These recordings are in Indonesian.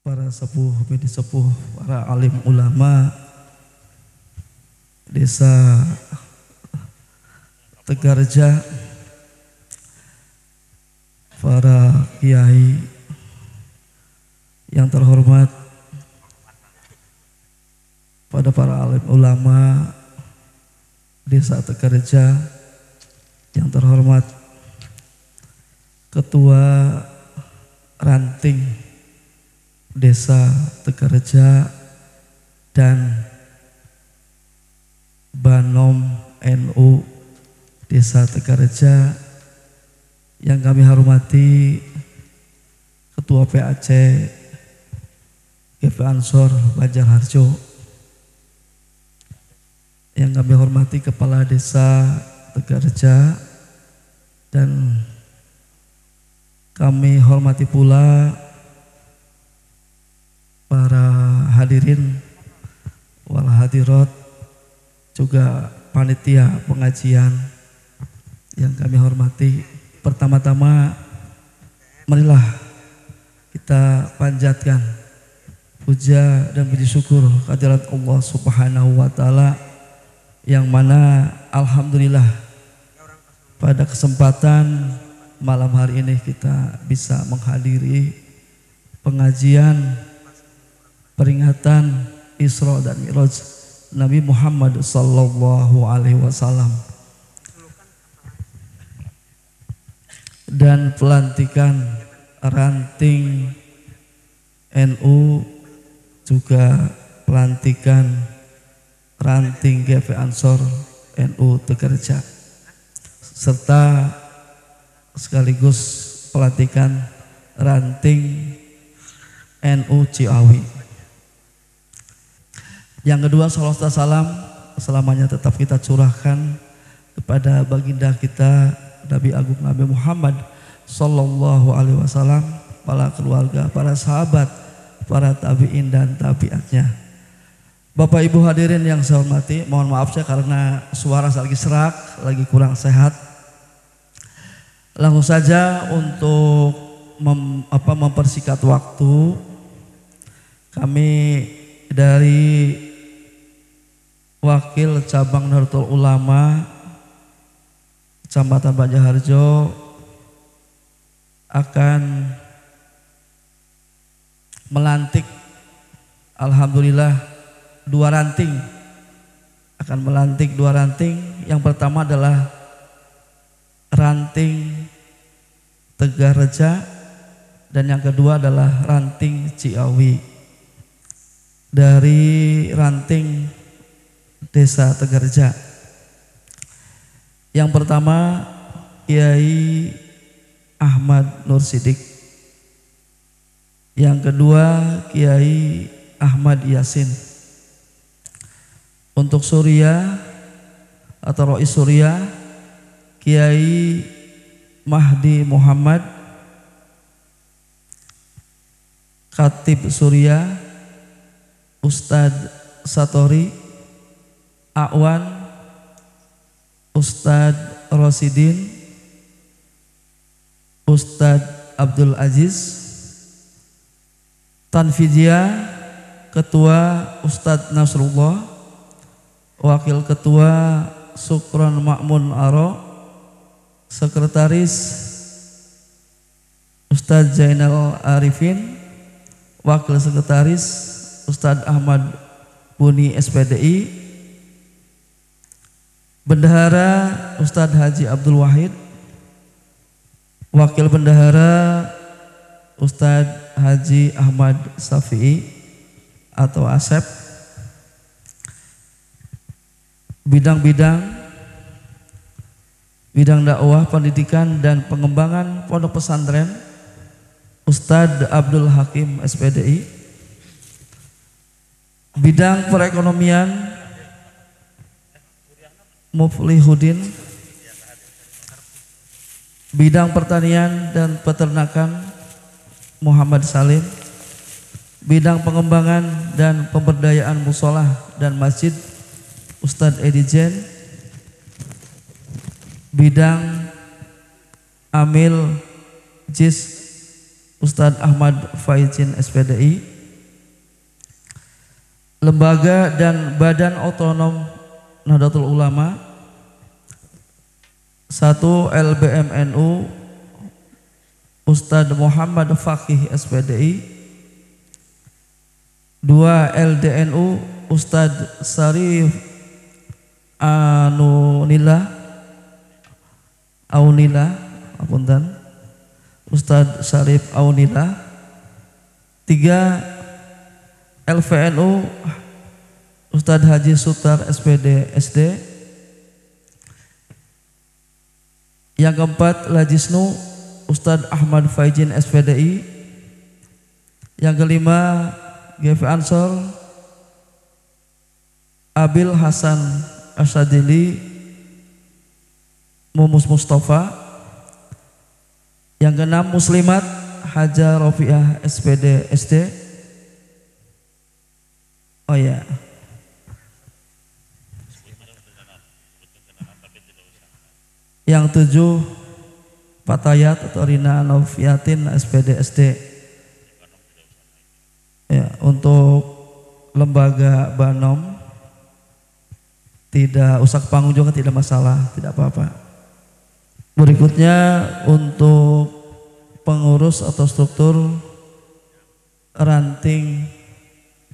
para sepuh, bini sepuh, para alim ulama Desa Tegarja, para kiai yang terhormat, pada para alim ulama Desa Tegarja yang terhormat, Ketua Ranting Desa Tegarja dan Banom NU Desa Tegarja yang kami hormati, Ketua PAC GP Ansor Banjarharjo, yang kami hormati Kepala Desa Tegarja, dan kami hormati pula para hadirin wal hadirat, juga panitia pengajian yang kami hormati. Pertama-tama marilah kita panjatkan puja dan puji syukur kehadirat Allah Subhanahu wa taala, yang mana alhamdulillah pada kesempatan malam hari ini kita bisa menghadiri pengajian peringatan Isra dan Mi'raj Nabi Muhammad sallallahu alaihi wasallam dan pelantikan ranting NU, juga pelantikan ranting GP Ansor NU Tegarja, serta sekaligus pelantikan ranting NU Ciawi. Yang kedua, salawat dan salam selamanya tetap kita curahkan kepada baginda kita Nabi Agung Nabi Muhammad sallallahu alaihi wasallam, para keluarga, para sahabat, para tabi'in dan tabi'atnya. Bapak Ibu hadirin yang saya hormati, mohon maaf saya karena suara saya lagi serak, lagi kurang sehat. Langsung saja untuk mempersingkat waktu, kami dari Wakil Cabang Nahdlatul Ulama Kecamatan Banjarharjo akan melantik, alhamdulillah, dua ranting. Akan melantik dua ranting. Yang pertama adalah ranting Tegarja dan yang kedua adalah ranting Ciawi. Dari ranting Desa Tegarja, yang pertama Kiai Ahmad Nur Sidik, yang kedua Kiai Ahmad Yasin. Untuk Surya atau Rois Surya, Kiai Mahdi Muhammad, Khatib Surya Ustadz Satori, Awan Ustadz Rosidin, Ustadz Abdul Aziz, Tanfidiyah Ketua Ustadz Nasrullah, Wakil Ketua Sukron Ma'mun Aro, Sekretaris Ustadz Zainal Arifin, Wakil Sekretaris Ustadz Ahmad Buni SPDI, Bendahara Ustadz Haji Abdul Wahid, Wakil Bendahara Ustadz Haji Ahmad Safi'i atau Asep. Bidang dakwah, pendidikan dan pengembangan pondok pesantren Ustadz Abdul Hakim SPDI. Bidang perekonomian Muflihuddin. Bidang pertanian dan peternakan Muhammad Salim. Bidang pengembangan dan pemberdayaan musola dan masjid Ustadz Edijen. Bidang Amil JIS Ustadz Ahmad Faizin SPDI. lembaga dan badan otonom Nahdlatul Ulama. 1. LBMNU Ustadz Muhammad Faqih SPDI. 2. LDNU Ustadz Syarif Aunila apunten Ustadz Syarif Aunila. 3. LVNU Ustadz Haji Sutar SPD SD. Yang keempat Lajisnu Ustadz Ahmad Faizin SPDI. Yang kelima GV Ansor Abil Hasan Asadili Mumus Mustafa. Yang keenam Muslimat Haja Rofiah SPD SD. Oh ya. Yang 7 Patayat atau Rina Noviatin SPD SD. Ya, untuk lembaga Banom tidak usah ke panggung juga, tidak masalah, tidak apa-apa. Berikutnya untuk pengurus atau struktur ranting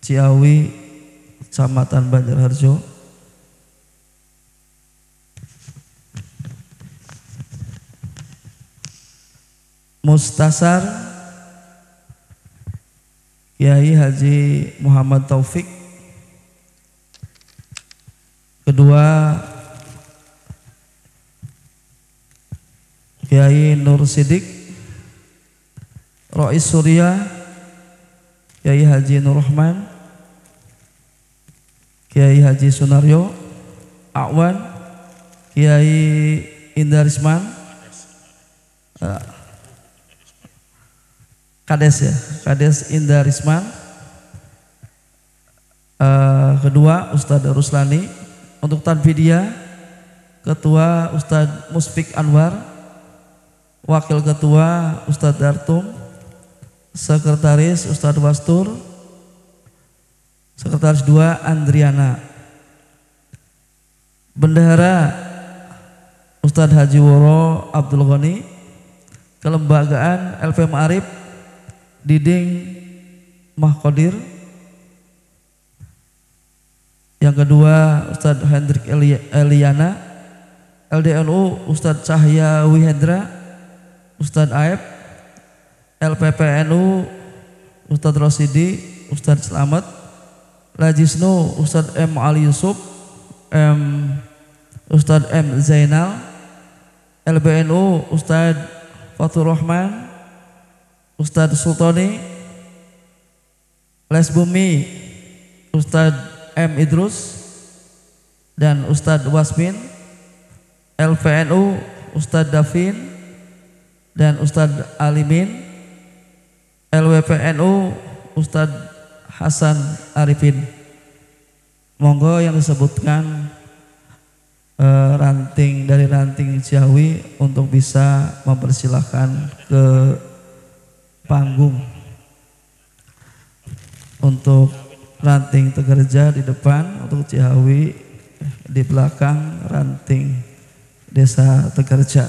Ciawi Kecamatan Banjarharjo. Mustasar Kiai Haji Muhammad Taufik. Kedua Kiai Nur Sidik. Rois Surya Kiai Haji Nur Rahman. Kiai Haji Sunaryo. Awan Kiai Indarisman. Kades ya, Kades Indarisman. Kedua Ustadz Ruslani. Untuk Tanfidia Ketua Ustadz Musfik Anwar. Wakil Ketua Ustadz Dartum. Sekretaris Ustadz Wastur. Sekretaris 2 Andriana. Bendahara Ustadz Haji Woro Abdul Ghani. Kelembagaan LP Ma'arif Diding Mahkodir. Yang kedua Ustadz Hendrik Eliana. LDNU Ustadz Cahya Wihendra. Ustadz Aib. LPPNU Ustadz Rosidi. Ustadz Slamet. Lajisnu Ustadz M. Ali Yusuf. Ustadz M. Zainal. LBNU Ustadz Fatur Rahman. Ustadz Sultani. Les Bumi Ustadz M. Idrus dan Ustadz Wasmin. LVNU Ustadz Davin dan Ustadz Alimin. LWPNU Ustadz Hasan Arifin. Monggo yang disebutkan ranting dari ranting Ciawi untuk bisa mempersilahkan ke panggung. Untuk ranting Tegerja di depan, untuk Ciawi di belakang ranting Desa Tegerja.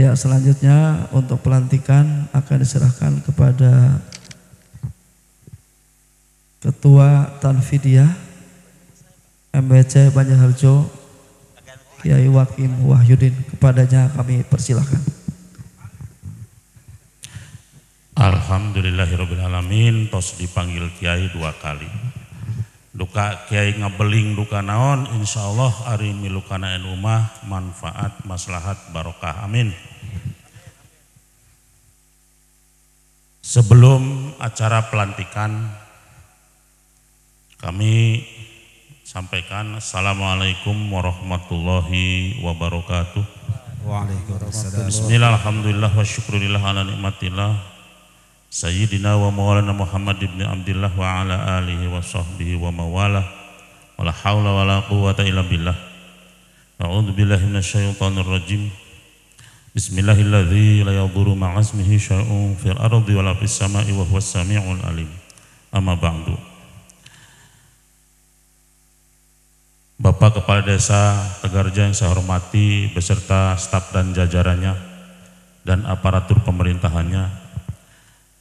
Ya, selanjutnya untuk pelantikan akan diserahkan kepada Ketua Tanfidiyah MBC Banjarharjo Kiai Wakim Wahyudin. Kepadanya kami persilahkan. Alhamdulillahirrabbilalamin. Tos dipanggil Kiai 2 kali. Duka Kiai ngabeling duka naon, insyaallah ari milukana nu mah manfaat maslahat barokah, amin. Sebelum acara pelantikan kami sampaikan assalamualaikum warahmatullahi wabarakatuh. Waalaikumsalam. Bismillah, alhamdulillah wa syukurillah ala nikmatillah Sayyidina wa maulana Muhammad ibn Abdillah wa ala alihi wa sahbihi wa mawalah wa la hawla wa la quwwata illa billah. A'udzu billahi minasyaitonir rajim. Bismillahilladzi la yadurru ma'asmihi syai'un fil ardi wa la fis sama'i wa huwas sami'ul alim. Amma ba'du. Bapak Kepala Desa Tegarja yang saya hormati beserta staf dan jajarannya dan aparatur pemerintahannya,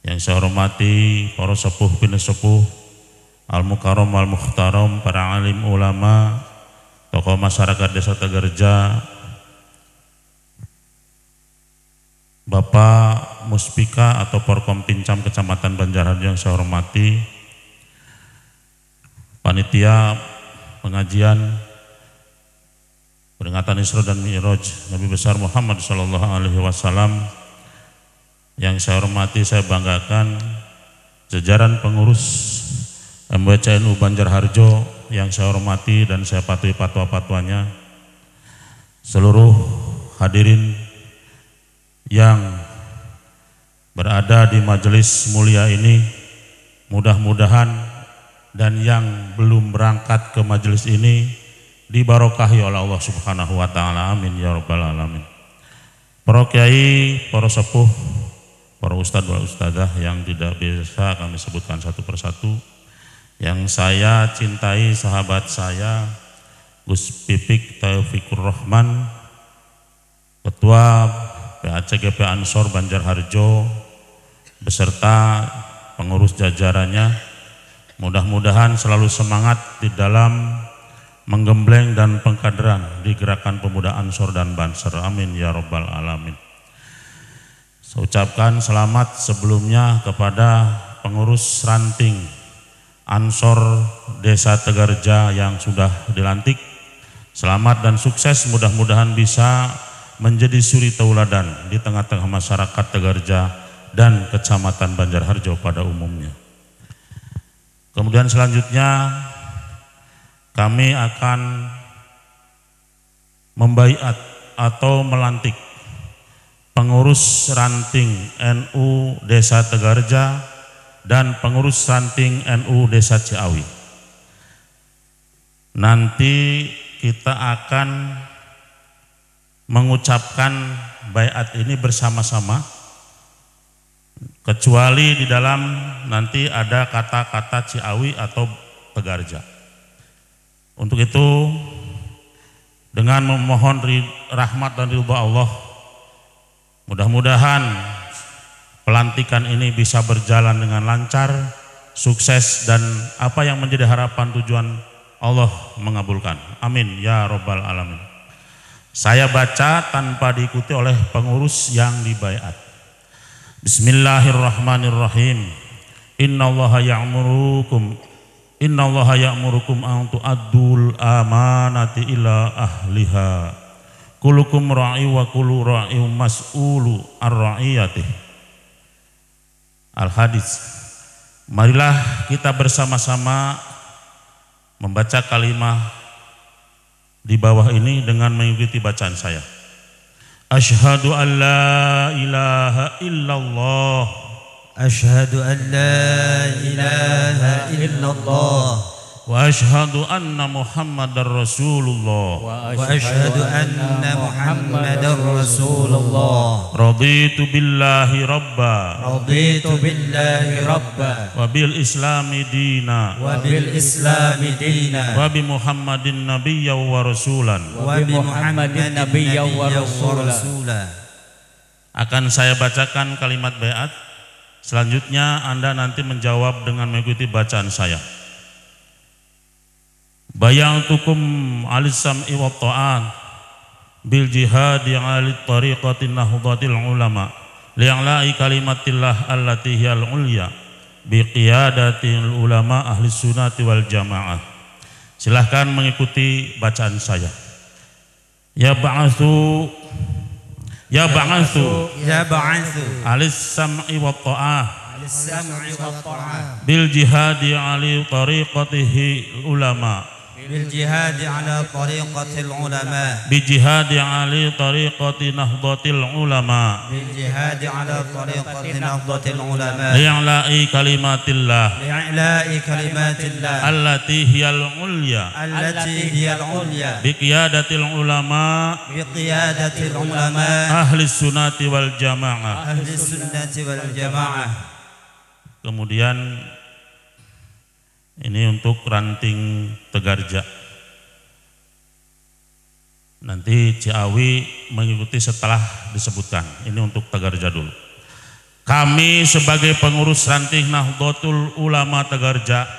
yang saya hormati para sepuh bin sepuh, al-mukarram wal-mukhtaram, para alim ulama, tokoh masyarakat Desa Tegarja, Bapak Muspika atau Porkom Pincam Kecamatan Banjarharjo yang saya hormati, panitia pengajian peringatan Isra dan Mi'raj Nabi besar Muhammad sallallahu alaihi wasallam, yang saya hormati, saya banggakan jajaran pengurus MWCNU Banjarharjo yang saya hormati dan saya patuhi fatwa-fatwanya, seluruh hadirin yang berada di majelis mulia ini, mudah-mudahan dan yang belum berangkat ke majelis ini dibarokahi oleh Allah Subhanahu wa taala, amin ya rabbal alamin. Para kiai, para sepuh, para ustadz wal ustadzah yang tidak bisa kami sebutkan satu persatu, yang saya cintai, sahabat saya Gus Pipik Taufikur Rahman, Ketua PACGP Ansor Banjarharjo beserta pengurus jajarannya, mudah-mudahan selalu semangat di dalam menggembleng dan pengkaderan di gerakan pemuda Ansor dan Banser, amin ya rabbal alamin. Saya ucapkan selamat sebelumnya kepada pengurus ranting Ansor Desa Tegarja yang sudah dilantik. Selamat dan sukses, mudah-mudahan bisa menjadi suri tauladan di tengah-tengah masyarakat Tegarja dan Kecamatan Banjarharjo pada umumnya. Kemudian selanjutnya kami akan membaiat atau melantik pengurus ranting NU Desa Tegarja dan pengurus ranting NU Desa Ciawi. Nanti kita akan mengucapkan baiat ini bersama-sama, kecuali di dalam nanti ada kata-kata Ciawi atau Tegarja. Untuk itu dengan memohon rahmat dan ridha Allah, mudah-mudahan pelantikan ini bisa berjalan dengan lancar, sukses, dan apa yang menjadi harapan tujuan Allah mengabulkan. Amin ya rabbal alamin. Saya baca tanpa diikuti oleh pengurus yang dibaiat. Bismillahirrahmanirrahim. Innallaha ya'murukum an tu'addul amanati ila ahliha. Kulukum ra'i wa kullu ra'im mas'ulu ar-ra'iyatih. Al-Hadis. Marilah kita bersama-sama membaca kalimah di bawah ini dengan mengikuti bacaan saya. Asyhadu an la ilaha illallah. Asyhadu an la ilaha illallah. Wa asyhadu anna Muhammadar Rasulullah. Wa asyhadu anna Muhammadar Rasulullah. Raditu billahi rabba. Raditu billahi rabba. Wa bil islami dina. Wa bil islami dina. Wa bi Muhammadin nabiyya wa rasulan. Wa bi Muhammadin nabiyya wa rasulah. Akan saya bacakan kalimat baiat. Selanjutnya Anda nanti menjawab dengan mengikuti bacaan saya. Bay'atukum 'alis sam'i wat ta'at bil jihadi 'alit tariqatin nahdlatil ulama li'la'i kalimatillah allati hiyal ulya bi qiyadatil ulama ahli sunnati wal jamaah. Silahkan mengikuti bacaan saya. Ya ba'atsu alis sam'i wat ta'ah bil jihadi 'ali tariqatihi ulama بالجهاد على طريقة العلماء بجهاد على طريقة نهضة العلماء بالجهاد على طريقة نهضة العلماء لإعلاء كلمات الله التي هي العليا بقيادة العلماء أهل السنة والجماعة. Kemudian ini untuk ranting Tegarja. Nanti Ciawi mengikuti setelah disebutkan. Ini untuk Tegarja dulu. Kami sebagai pengurus ranting Nahdlatul Ulama Tegarja.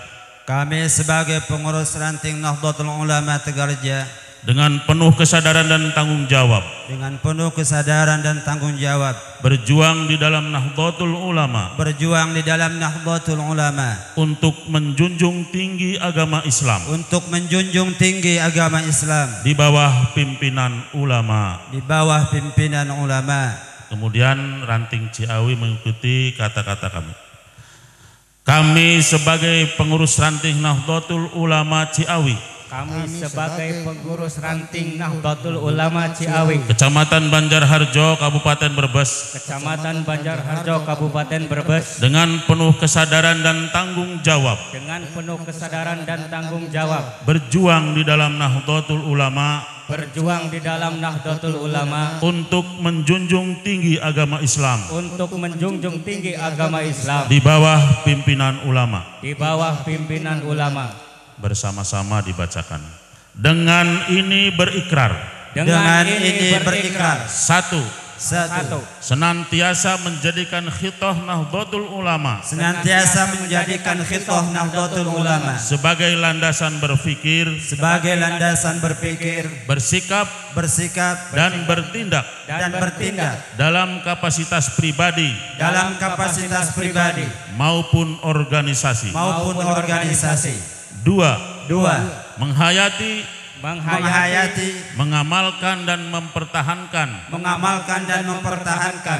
Kami sebagai pengurus ranting Nahdlatul Ulama Tegarja. Dengan penuh kesadaran dan tanggung jawab. Dengan penuh kesadaran dan tanggung jawab. Berjuang di dalam Nahdlatul Ulama. Berjuang di dalam Nahdlatul Ulama. Untuk menjunjung tinggi agama Islam. Untuk menjunjung tinggi agama Islam. Di bawah pimpinan ulama. Di bawah pimpinan ulama. Kemudian ranting Ciawi mengikuti kata-kata kami. Kami sebagai pengurus ranting Nahdlatul Ulama Ciawi. Kami sebagai pengurus ranting Nahdlatul Ulama Ciawi, Kecamatan Banjarharjo, Kabupaten Brebes. Kecamatan Banjarharjo, Kabupaten Brebes. Dengan penuh kesadaran dan tanggung jawab. Dengan penuh kesadaran dan tanggung jawab. Berjuang di dalam Nahdlatul Ulama. Berjuang di dalam Nahdlatul Ulama. Untuk menjunjung tinggi agama Islam. Untuk menjunjung tinggi agama Islam. Di bawah pimpinan ulama. Di bawah pimpinan ulama. Bersama-sama dibacakan. Dengan ini berikrar. Dengan ini berikrar. Satu. Senantiasa menjadikan khitoh Nahdlatul Ulama. Senantiasa menjadikan khitoh Nahdlatul Ulama. Sebagai landasan berpikir. Sebagai landasan berpikir. Bersikap. Dan bertindak. Dalam kapasitas pribadi. Maupun organisasi. Dua. Menghayati, mengamalkan dan mempertahankan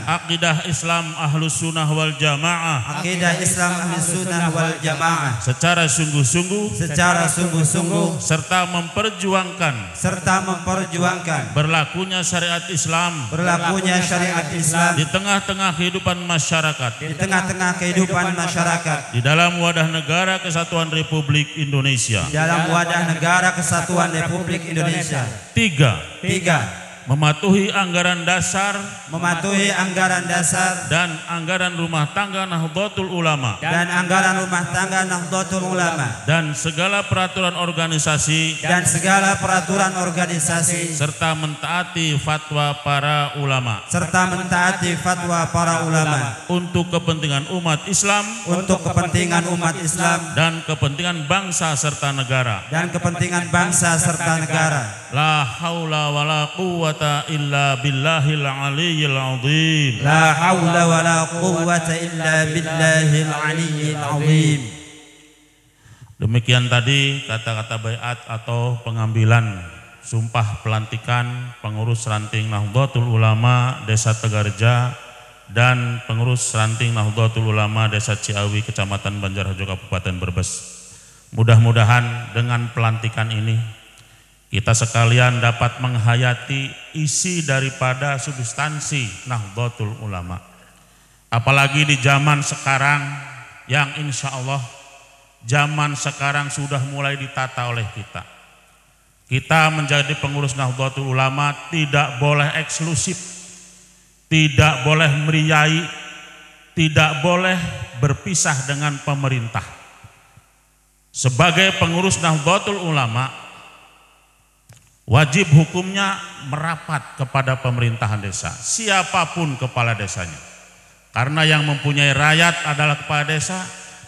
akidah Islam Ahlus Sunnah wal Jamaah. Secara sungguh-sungguh. Serta memperjuangkan. Berlakunya syariat Islam. Di tengah-tengah kehidupan masyarakat. Di dalam wadah negara kesatuan Republik Indonesia. Tiga. Mematuhi anggaran dasar dan anggaran rumah tangga Nahdlatul Ulama dan segala peraturan organisasi serta mentaati fatwa para ulama untuk kepentingan umat Islam dan kepentingan bangsa serta negara. La haula wala quwwata illa billahil aliyyil azim. La haula wala quwwata illa billahil aliyyil azim. Demikian tadi kata-kata baiat atau pengambilan sumpah pelantikan pengurus ranting Nahdlatul Ulama Desa Tegarja dan pengurus ranting Nahdlatul Ulama Desa Ciawi Kecamatan Banjarharjo Kabupaten Brebes. Mudah-mudahan dengan pelantikan ini kita sekalian dapat menghayati isi daripada substansi Nahdlatul Ulama. Apalagi di zaman sekarang yang insya Allah zaman sekarang sudah mulai ditata oleh kita. Kita menjadi pengurus Nahdlatul Ulama tidak boleh eksklusif, tidak boleh meriai, tidak boleh berpisah dengan pemerintah. Sebagai pengurus Nahdlatul Ulama, wajib hukumnya merapat kepada pemerintahan desa, siapapun kepala desanya. Karena yang mempunyai rakyat adalah kepala desa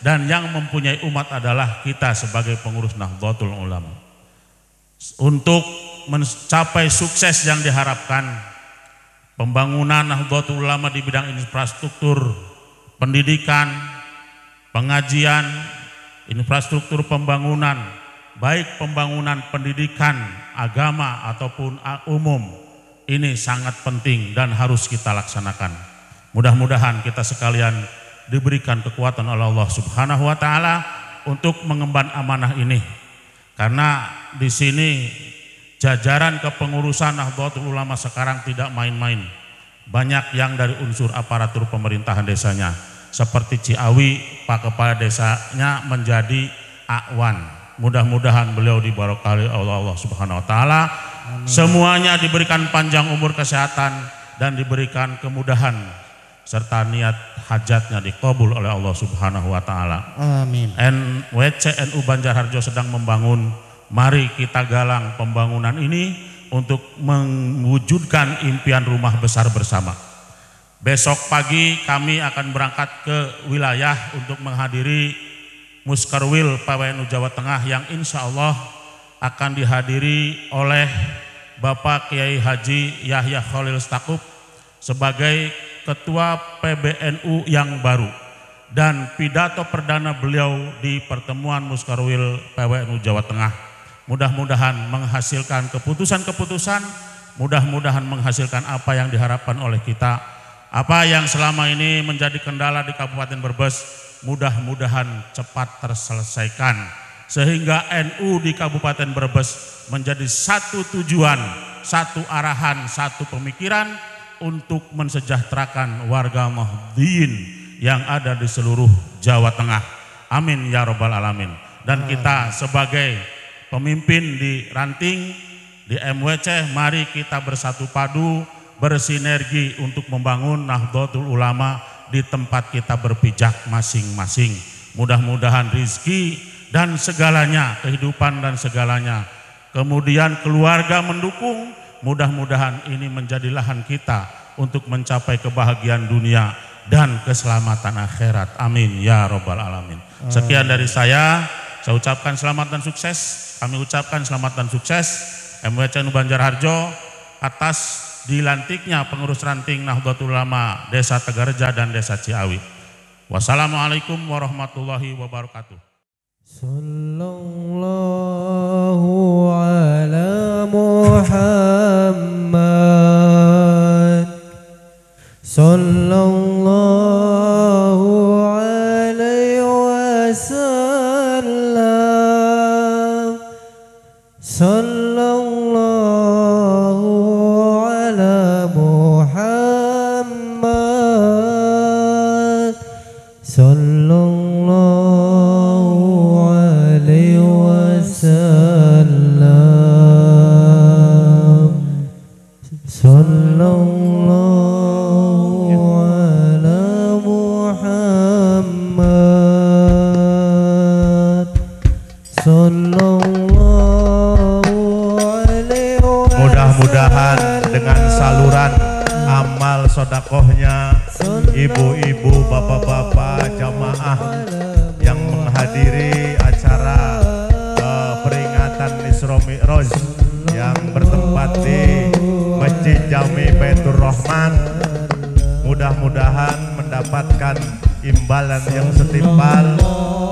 dan yang mempunyai umat adalah kita sebagai pengurus Nahdlatul Ulama. Untuk mencapai sukses yang diharapkan, pembangunan Nahdlatul Ulama di bidang infrastruktur, pendidikan, pengajian, infrastruktur pembangunan, baik pembangunan pendidikan, agama ataupun umum, ini sangat penting dan harus kita laksanakan. Mudah-mudahan kita sekalian diberikan kekuatan oleh Allah Subhanahu wa taala untuk mengemban amanah ini. Karena di sini jajaran kepengurusan Nahdlatul Ulama sekarang tidak main-main. Banyak yang dari unsur aparatur pemerintahan desanya. Seperti Ciawi, Pak Kepala Desanya menjadi Akwan. Mudah-mudahan beliau diberkahi oleh Allah Subhanahu wa taala. Semuanya diberikan panjang umur, kesehatan, dan diberikan kemudahan serta niat hajatnya dikabul oleh Allah Subhanahu wa taala. Amin. NWC NU Banjarharjo sedang membangun, mari kita galang pembangunan ini untuk mewujudkan impian rumah besar bersama. Besok pagi kami akan berangkat ke wilayah untuk menghadiri Muskarwil PWNU Jawa Tengah yang insya Allah akan dihadiri oleh Bapak Kiai Haji Yahya Khalil Stakuf sebagai Ketua PBNU yang baru, dan pidato perdana beliau di pertemuan Muskarwil PWNU Jawa Tengah mudah-mudahan menghasilkan keputusan-keputusan, mudah-mudahan menghasilkan apa yang diharapkan oleh kita, apa yang selama ini menjadi kendala di Kabupaten Brebes mudah-mudahan cepat terselesaikan sehingga NU di Kabupaten Brebes menjadi satu tujuan, satu arahan, satu pemikiran untuk mensejahterakan warga Nahdliyin yang ada di seluruh Jawa Tengah. Amin ya Rabbal Alamin. Dan kita sebagai pemimpin di ranting, di MWC, mari kita bersatu padu, bersinergi untuk membangun Nahdlatul Ulama di tempat kita berpijak masing-masing. Mudah-mudahan rizki dan segalanya, kehidupan dan segalanya, kemudian keluarga mendukung. Mudah-mudahan ini menjadi lahan kita untuk mencapai kebahagiaan dunia dan keselamatan akhirat. Amin ya Rabbal Alamin. Sekian dari saya ucapkan selamat dan sukses. Kami ucapkan selamat dan sukses MWC NU Banjarharjo atas dilantiknya pengurus ranting Nahdlatul Ulama Desa Tegareja dan Desa Ciawi. Wassalamualaikum warahmatullahi wabarakatuh. Sallallahu ala Muhammad, sallallahu alaihi wasallam, sallallahu ala Muhammad, sallallahu sallallahu ala Muhammad, sallallahu alaihi wasallam. Mudah-mudahan dengan saluran amal sodakohnya ibu-ibu, bapak-bapak, jamaah yang menghadiri acara peringatan Isra Mi'raj yang bertempat di Masjid Jami Baitur Rahman, mudah-mudahan mendapatkan imbalan yang setimpal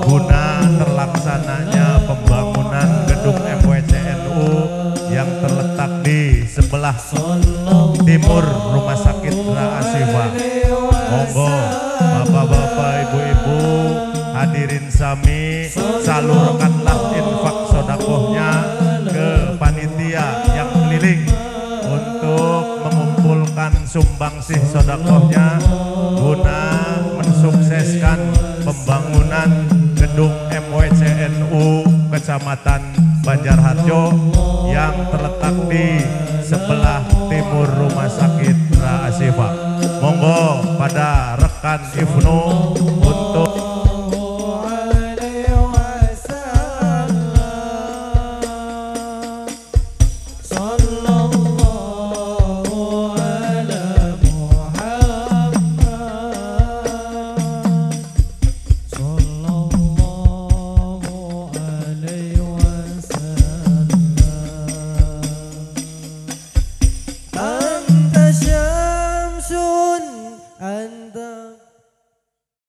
guna terlaksananya pembangunan gedung MWC NU yang terletak di sebelah timur Rumah Sakit Ashifa. Monggo bapak-bapak, ibu-ibu, hadirin sami, salurkanlah infak sodakohnya ke panitia yang keliling untuk mengumpulkan sumbangsih sodakohnya guna mensukseskan pembangunan gedung MWC NU Kecamatan Banjarharjo yang terletak di sebelah timur Rumah Sakit Ashifa. Monggo pada rekan Ibnu untuk صلى